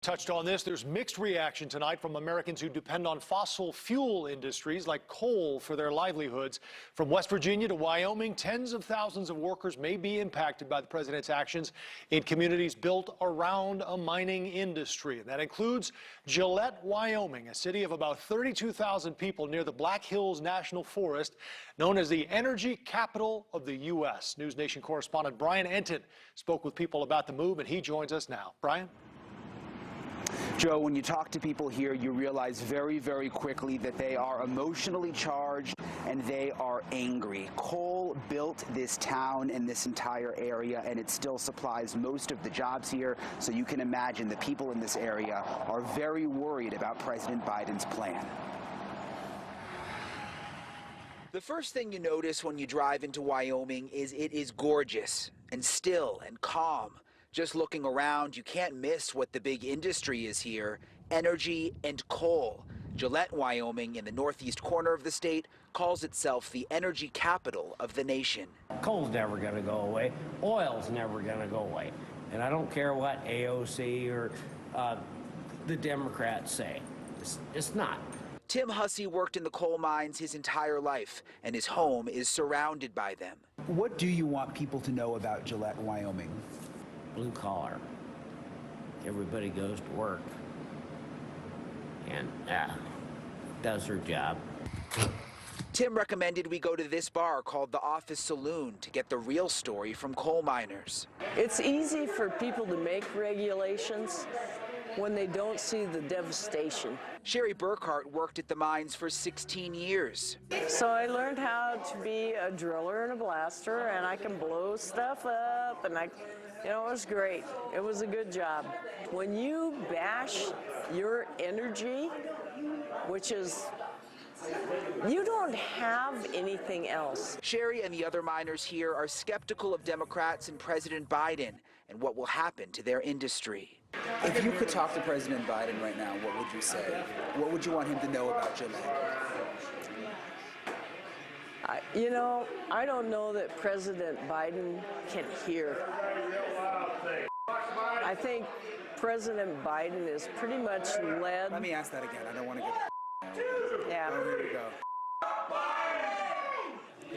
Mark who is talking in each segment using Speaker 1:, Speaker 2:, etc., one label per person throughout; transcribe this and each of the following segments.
Speaker 1: Touched on this, there's mixed reaction tonight from Americans who depend on fossil fuel industries like coal for their livelihoods. From West Virginia to Wyoming, tens of thousands of workers may be impacted by the president's actions in communities built around a mining industry. And that includes Gillette, Wyoming, a city of about 32,000 people near the Black Hills National Forest, known as the energy capital of the U.S. NewsNation correspondent Brian Enton spoke with people about the move, and he joins us now. Brian?
Speaker 2: Joe, when you talk to people here, you realize very, very quickly that they are emotionally charged and they are angry. Coal built this town and this entire area, and it still supplies most of the jobs here. So you can imagine the people in this area are very worried about President Biden's plan. The first thing you notice when you drive into Wyoming is it is gorgeous and still and calm. Just looking around, you can't miss what the big industry is here: energy and coal. Gillette, Wyoming, in the northeast corner of the state, calls itself the energy capital of the nation.
Speaker 3: Coal's never going to go away. Oil's never going to go away. And I don't care what AOC or the Democrats say. It's not.
Speaker 2: Tim Hussey worked in the coal mines his entire life, and his home is surrounded by them.
Speaker 4: What do you want people to know about Gillette, Wyoming?
Speaker 3: Blue collar. Everybody goes to work and does their job.
Speaker 2: Tim recommended we go to this bar called the Office Saloon to get the real story from coal miners.
Speaker 5: It's easy for people to make regulations when they don't see the devastation.
Speaker 2: Sherry Burkhart worked at the mines for 16 years.
Speaker 5: So I learned how to be a driller and a blaster, and I can blow stuff up, and it was great. It was a good job. When you bash your energy, which is, you don't have anything else.
Speaker 2: Sherry and the other miners here are skeptical of Democrats and President Biden and what will happen to their industry. If you could talk to President Biden right now, what would you say? What would you want him to know about Gillette?
Speaker 5: I don't know that President Biden can hear. I think President Biden is pretty much led.
Speaker 2: Let me ask that again. I don't want to get.
Speaker 5: Yeah.
Speaker 2: Oh, here we go.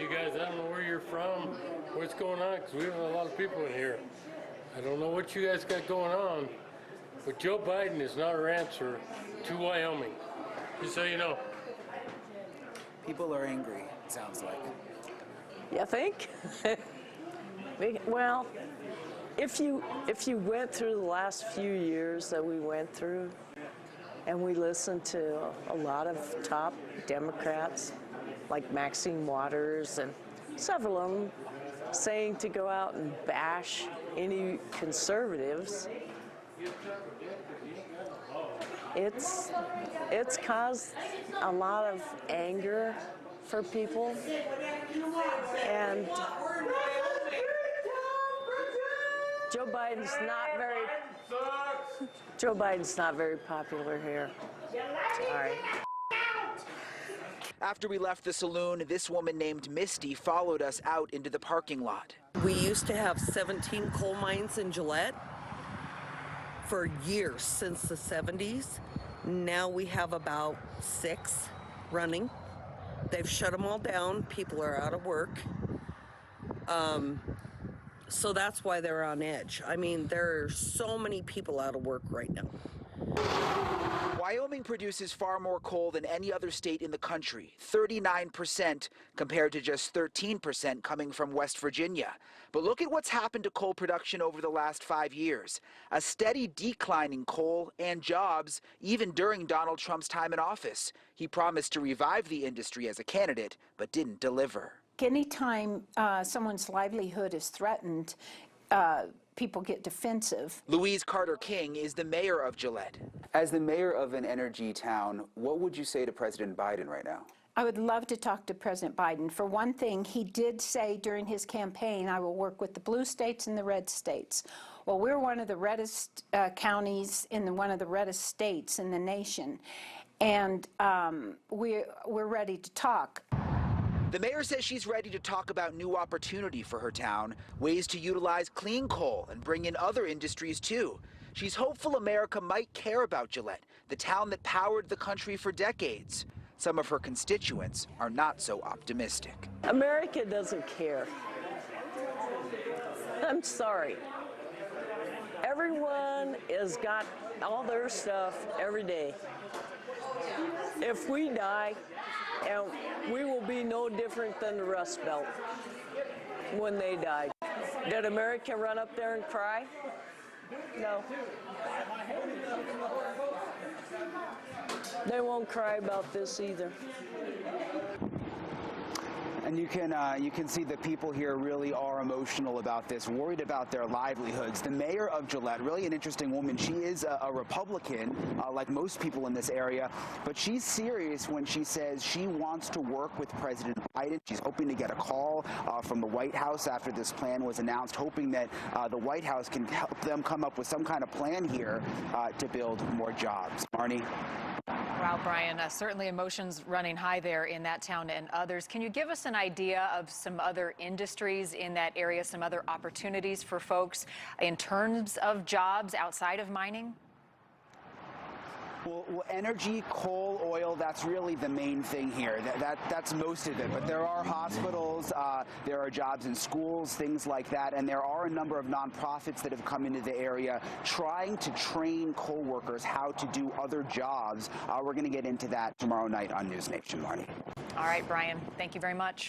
Speaker 6: You guys, I don't know where you're from, what's going on, because we have a lot of people in here. I don't know what you guys got going on, but Joe Biden is not our answer to Wyoming, just so you know.
Speaker 2: People are angry, it sounds like.
Speaker 5: You think? Well, if you went through the last few years that we went through, and we listened to a lot of top Democrats, like Maxine Waters and several of them, saying to go out and bash any conservatives, it's caused a lot of anger for people, and Joe Biden's not very popular here. Sorry.
Speaker 2: After we left the saloon, this woman named Misty followed us out into the parking lot.
Speaker 7: We used to have 17 coal mines in Gillette for years, since the 70s. Now we have about 6 running. They've shut them all down. People are out of work. So that's why they're on edge. I mean, there are so many people out of work right now.
Speaker 2: Wyoming produces far more coal than any other state in the country, 39% compared to just 13% coming from West Virginia. But look at what's happened to coal production over the last 5 years. A steady decline in coal and jobs, even during Donald Trump's time in office. He promised to revive the industry as a candidate, but didn't deliver.
Speaker 8: Anytime someone's livelihood is threatened, people get defensive.
Speaker 2: Louise Carter King is the mayor of Gillette. As the mayor of an energy town, what would you say to President Biden right now?
Speaker 8: I would love to talk to President Biden. For one thing, he did say during his campaign, I will work with the blue states and the red states. Well, we're one of the reddest counties in one of the reddest states in the nation, and we're ready to talk.
Speaker 2: The mayor says she's ready to talk about new opportunity for her town, ways to utilize clean coal and bring in other industries too. She's hopeful America might care about Gillette, the town that powered the country for decades. Some of her constituents are not so optimistic.
Speaker 5: America doesn't care. I'm sorry. Everyone has got all their stuff every day. If we die, and we will be no different than the Rust Belt when they died. Did America run up there and cry? No. They won't cry about this either.
Speaker 4: And you can see the people here really are emotional about this, worried about their livelihoods. The mayor of Gillette, really an interesting woman. She is a Republican, like most people in this area, but she's serious when she says she wants to work with President Biden. She's hoping to get a call from the White House after this plan was announced, hoping that the White House can help them come up with some kind of plan here to build more jobs. Marnie?
Speaker 9: Wow, Brian, certainly emotions running high there in that town and others. Can you give us an idea of some other industries in that area, some other opportunities for folks in terms of jobs outside of mining?
Speaker 4: Well, energy, coal, oil, that's really the main thing here. That's most of it. But there are hospitals, there are jobs in schools, things like that. And there are a number of nonprofits that have come into the area trying to train coal workers how to do other jobs. We're going to get into that tomorrow night on NewsNation, Marnie.
Speaker 9: All right, Brian, thank you very much.